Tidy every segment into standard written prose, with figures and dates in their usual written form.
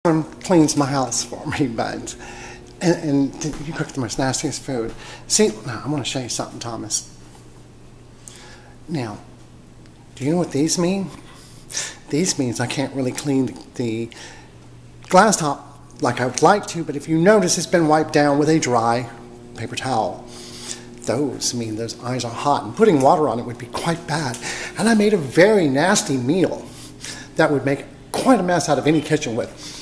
cleans my house for me, but and you cook the most nastiest food. See, now I want to show you something, Thomas. Now, do you know what these mean? These means I can't really clean the glass top like I would like to, but if you notice, it's been wiped down with a dry paper towel. Those mean those eyes are hot, and putting water on it would be quite bad. And I made a very nasty meal that would make quite a mess out of any kitchen with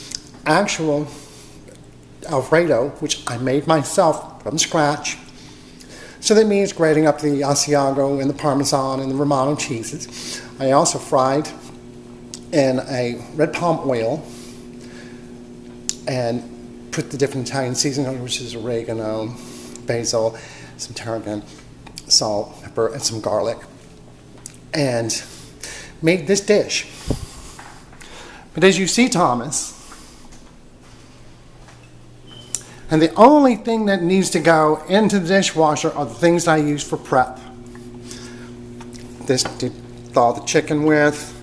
actual Alfredo, which I made myself from scratch. So that means grating up the Asiago and the Parmesan and the Romano cheeses. I also fried in a red palm oil and put the different Italian seasonings, which is oregano, basil, some tarragon, salt, pepper, and some garlic, and made this dish. But as you see, Thomas, and the only thing that needs to go into the dishwasher are the things I use for prep. This to thaw the chicken with,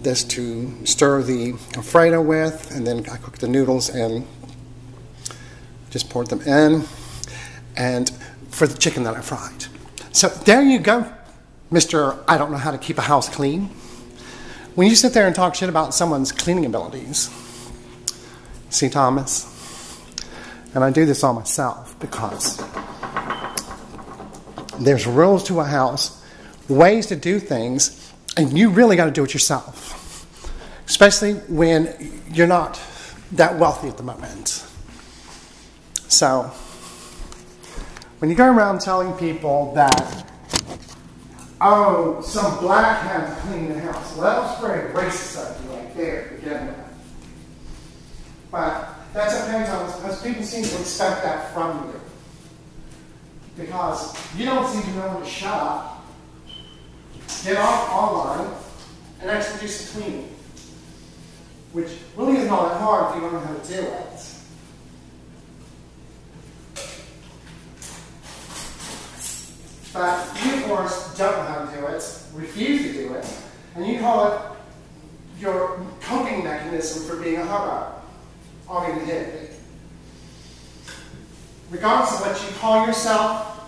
this to stir the Alfredo with, and then I cook the noodles and just poured them in, and for the chicken that I fried. So there you go, Mr. I don't know how to keep a house clean. When you sit there and talk shit about someone's cleaning abilities, see, Thomas, and I do this all myself because there's rules to a house, ways to do things, and you really got to do it yourself, especially when you're not that wealthy at the moment. So when you go around telling people that, oh, some black had to clean the house, well, that was very racist of you right there to begin with. But that's okay, Thomas, because people seem to expect that from you. Because you don't seem to know when to shut up, get off online, and actually do some cleaning. Which really isn't all that hard if you learn how to do it. But you, of course, don't know how to do it, refuse to do it, and you call it your coping mechanism for being a hobo. All you did. Regardless of what you call yourself,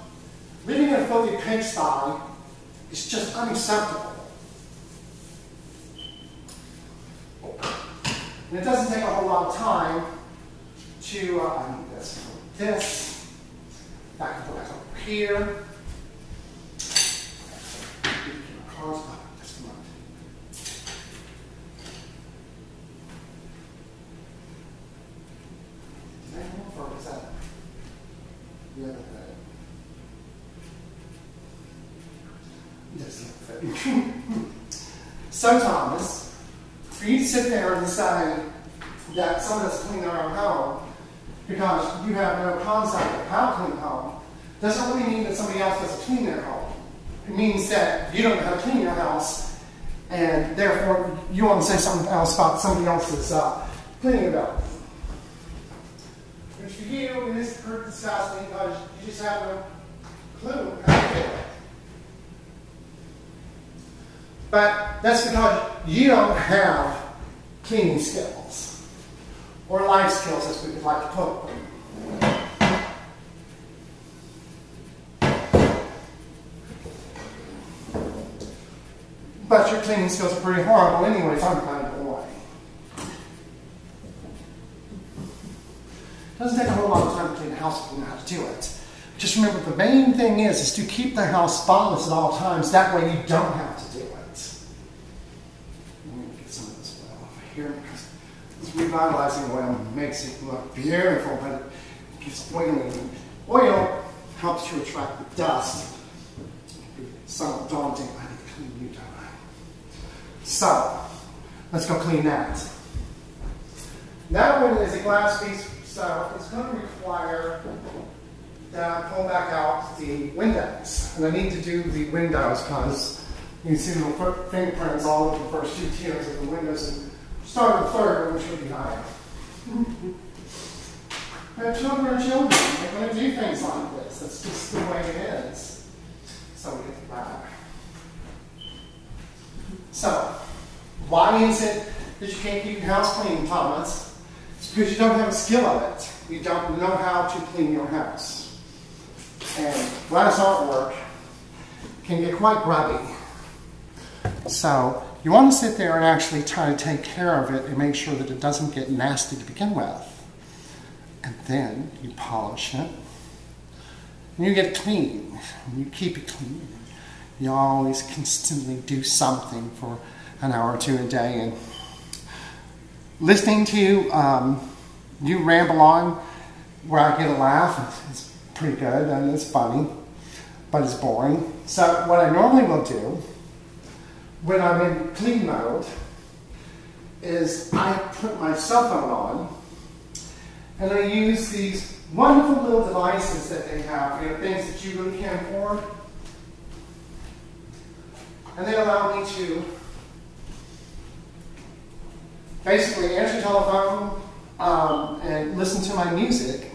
living in a filthy pigsty is just unacceptable. And it doesn't take a whole lot of time to, I need this, back and forth over here. So, Thomas, for you to sit there and say that someone has to clean their own home because you have no concept of how to clean a home doesn't really mean that somebody else doesn't clean their home. It means that you don't know how to clean your house, and therefore you want to say something else about somebody else's cleaning ability. Which for you is disgusting because you just have no clue how to do it. But that's because you don't have cleaning skills, or life skills as we would like to put them. But your cleaning skills are pretty horrible anyways, aren't they, by the way? It doesn't take a whole lot of time to clean a house if you know how to do it. Just remember, the main thing is to keep the house spotless at all times. That way you don't have to do it. Let me get some of this oil over here because this revitalizing oil makes it look beautiful, but it gives oiling. Oil helps you attract the dust. It can be somewhat daunting. I need to clean you, don't I? So, let's go clean that. That one is a glass piece, so it's going to require that I pull back out the windows. And I need to do the windows because you can see little fingerprints all over the first two tiers of the windows and start the third, which would be higher. But children are children. They're going to do things like this. That's just the way it is. So we get the back. So, why is it that you can't keep your house clean, Thomas? because you don't have a skill of it. You don't know how to clean your house. And glass artwork can get quite grubby. So you want to sit there and actually try to take care of it and make sure that it doesn't get nasty to begin with. And then you polish it. And you get it clean. And you keep it clean. You always constantly do something for an hour or two a day. And listening to you ramble on where I get a laugh is pretty good and it's funny, but it's boring. So what I normally will do when I'm in clean mode is I put my cell phone on and I use these wonderful little devices that they have, things that you really can't afford. And they allow me to basically answer telephone and listen to my music.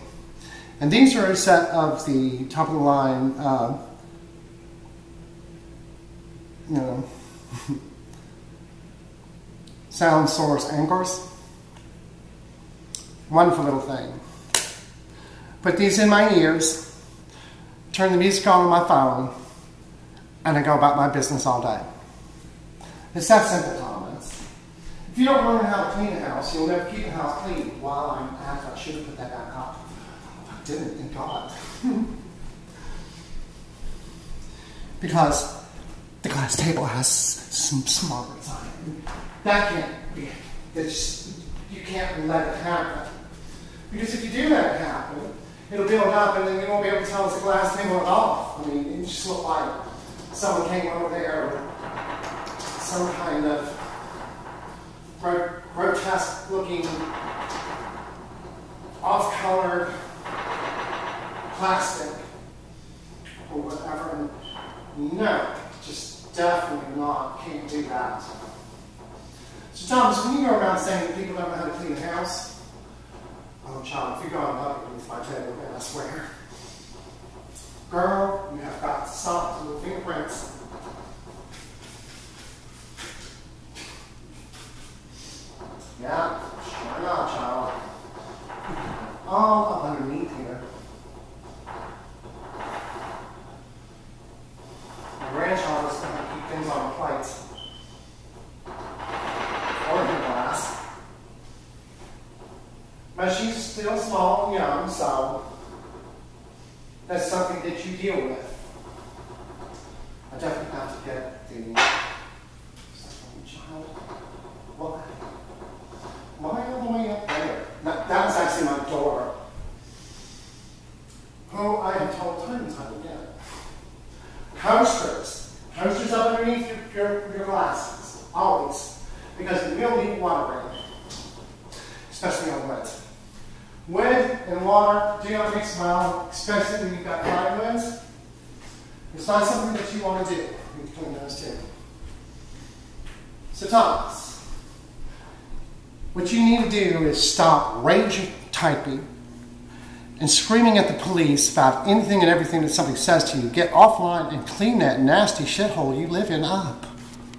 And these are a set of the top of the line, sound source anchors. Wonderful little thing. Put these in my ears, turn the music on my phone, and I go about my business all day. It's that simple, Thomas. If you don't learn how to clean a house, you'll never keep a house clean. While I'm at it, I should have put that back up. I didn't, thank God. Because the glass table has some smarts on it. That can't be, you can't let it happen. Because if you do let it happen, it'll build up and then you won't be able to tell it's a glass table at all. I mean, it just looks like someone came over there with some kind of grotesque looking, off-colored plastic or whatever. And no, just definitely not, can't do that. So Thomas, when you go around saying that people don't know how to clean a house, oh child, if you go on public with my table, then I swear, girl, you have got to stop the little fingerprints. Yeah, sure enough, child. All up underneath here. My grandchild is going to keep things on the plates. Or in glass. But she's still small and young, so that's something that you deal with. I definitely have to get the child. What? Why all the way up there? That was actually my daughter, who I have told time and time again. Coasters. Coasters up underneath your glasses. Always. Because it will need watering. Especially on wood. Wood and water do not mix well, especially when you've got dry woods. It's not something that you want to do. You need to clean those too. So Thomas, what you need to do is stop rage typing and screaming at the police about anything and everything that somebody says to you. Get offline and clean that nasty shithole you live in up.